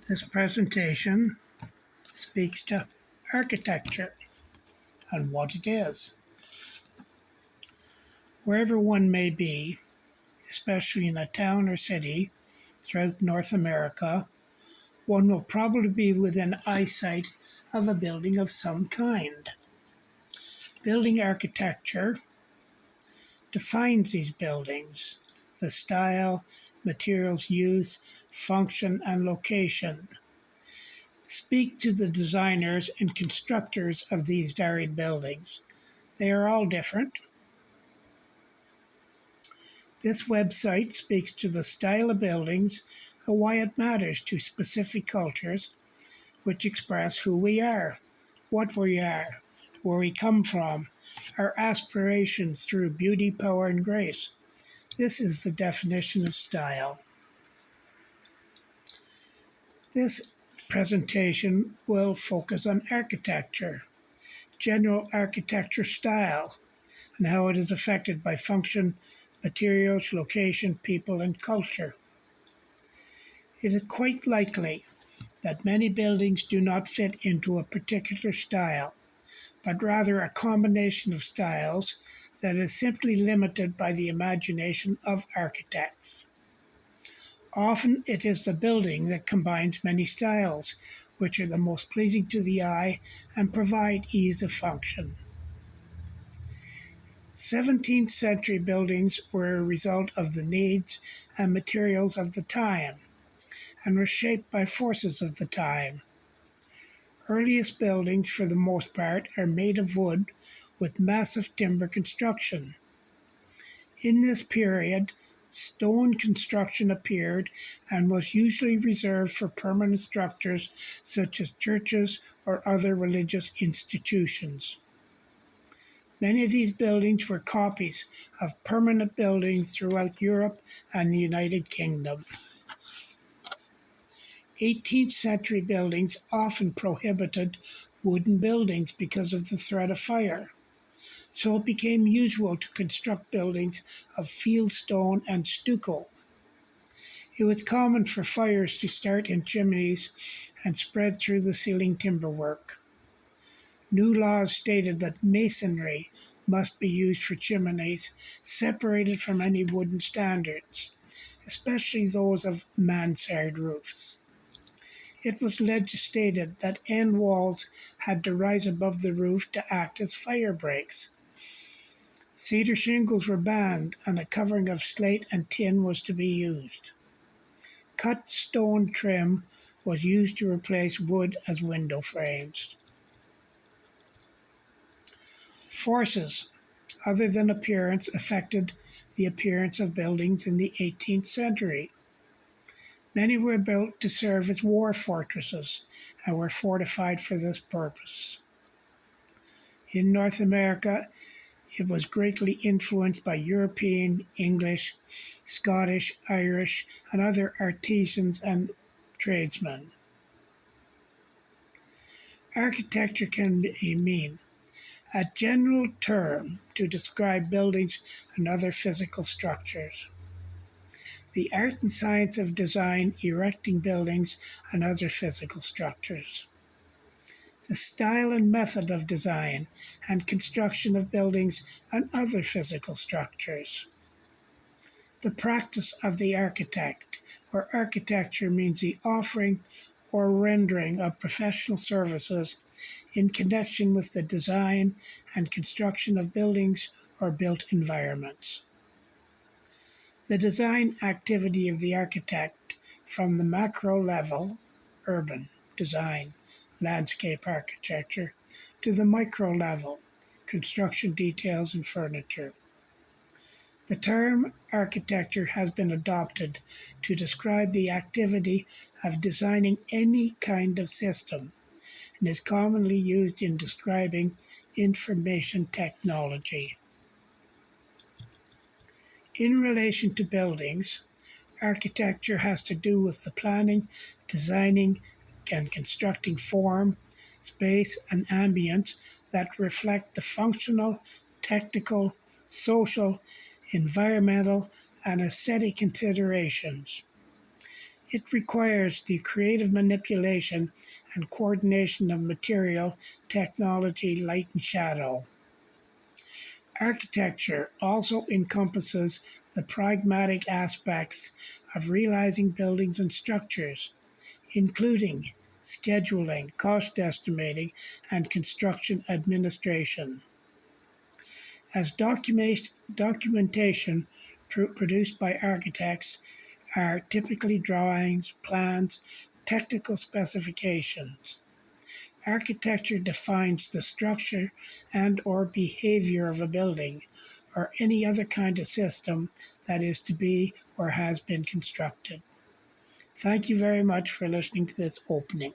This presentation speaks to architecture and what it is. Wherever one may be, especially in a town or city throughout North America, one will probably be within eyesight of a building of some kind. Building architecture defines these buildings, the style, materials used, function, and location. Speak to the designers and constructors of these varied buildings. They are all different. This website speaks to the style of buildings and why it matters to specific cultures, which express who we are, what we are, where we come from, our aspirations through beauty, power, and grace. This is the definition of style. This presentation will focus on architecture, general architecture style, and how it is affected by function, materials, location, people, and culture. It is quite likely that many buildings do not fit into a particular style, but rather a combination of styles that is simply limited by the imagination of architects. Often it is the building that combines many styles, which are the most pleasing to the eye and provide ease of function. 17th century buildings were a result of the needs and materials of the time and were shaped by forces of the time. Earliest buildings, for the most part, are made of wood with massive timber construction. In this period, stone construction appeared and was usually reserved for permanent structures such as churches or other religious institutions. Many of these buildings were copies of permanent buildings throughout Europe and the United Kingdom. 18th century buildings often prohibited wooden buildings because of the threat of fire, so it became usual to construct buildings of fieldstone and stucco. It was common for fires to start in chimneys and spread through the ceiling timberwork. New laws stated that masonry must be used for chimneys separated from any wooden standards, especially those of mansard roofs. It was legislated that end walls had to rise above the roof to act as fire breaks. Cedar shingles were banned, and a covering of slate and tin was to be used. Cut stone trim was used to replace wood as window frames. Forces other than appearance affected the appearance of buildings in the 18th century. Many were built to serve as war fortresses and were fortified for this purpose. In North America, it was greatly influenced by European, English, Scottish, Irish, and other artisans and tradesmen. Architecture can mean a general term to describe buildings and other physical structures. The art and science of design, erecting buildings and other physical structures. The style and method of design and construction of buildings and other physical structures. The practice of the architect, where architecture means the offering or rendering of professional services in connection with the design and construction of buildings or built environments. The design activity of the architect from the macro level, urban design, landscape architecture, to the micro level, construction details and furniture. The term architecture has been adopted to describe the activity of designing any kind of system and is commonly used in describing information technology. In relation to buildings, architecture has to do with the planning, designing, and constructing form, space, and ambience that reflect the functional, technical, social, environmental, and aesthetic considerations. It requires the creative manipulation and coordination of material, technology, light, and shadow. Architecture also encompasses the pragmatic aspects of realizing buildings and structures, including scheduling, cost estimating, and construction administration. As documentation produced by architects are typically drawings, plans, technical specifications. Architecture defines the structure and or behavior of a building or any other kind of system that is to be or has been constructed. Thank you very much for listening to this opening.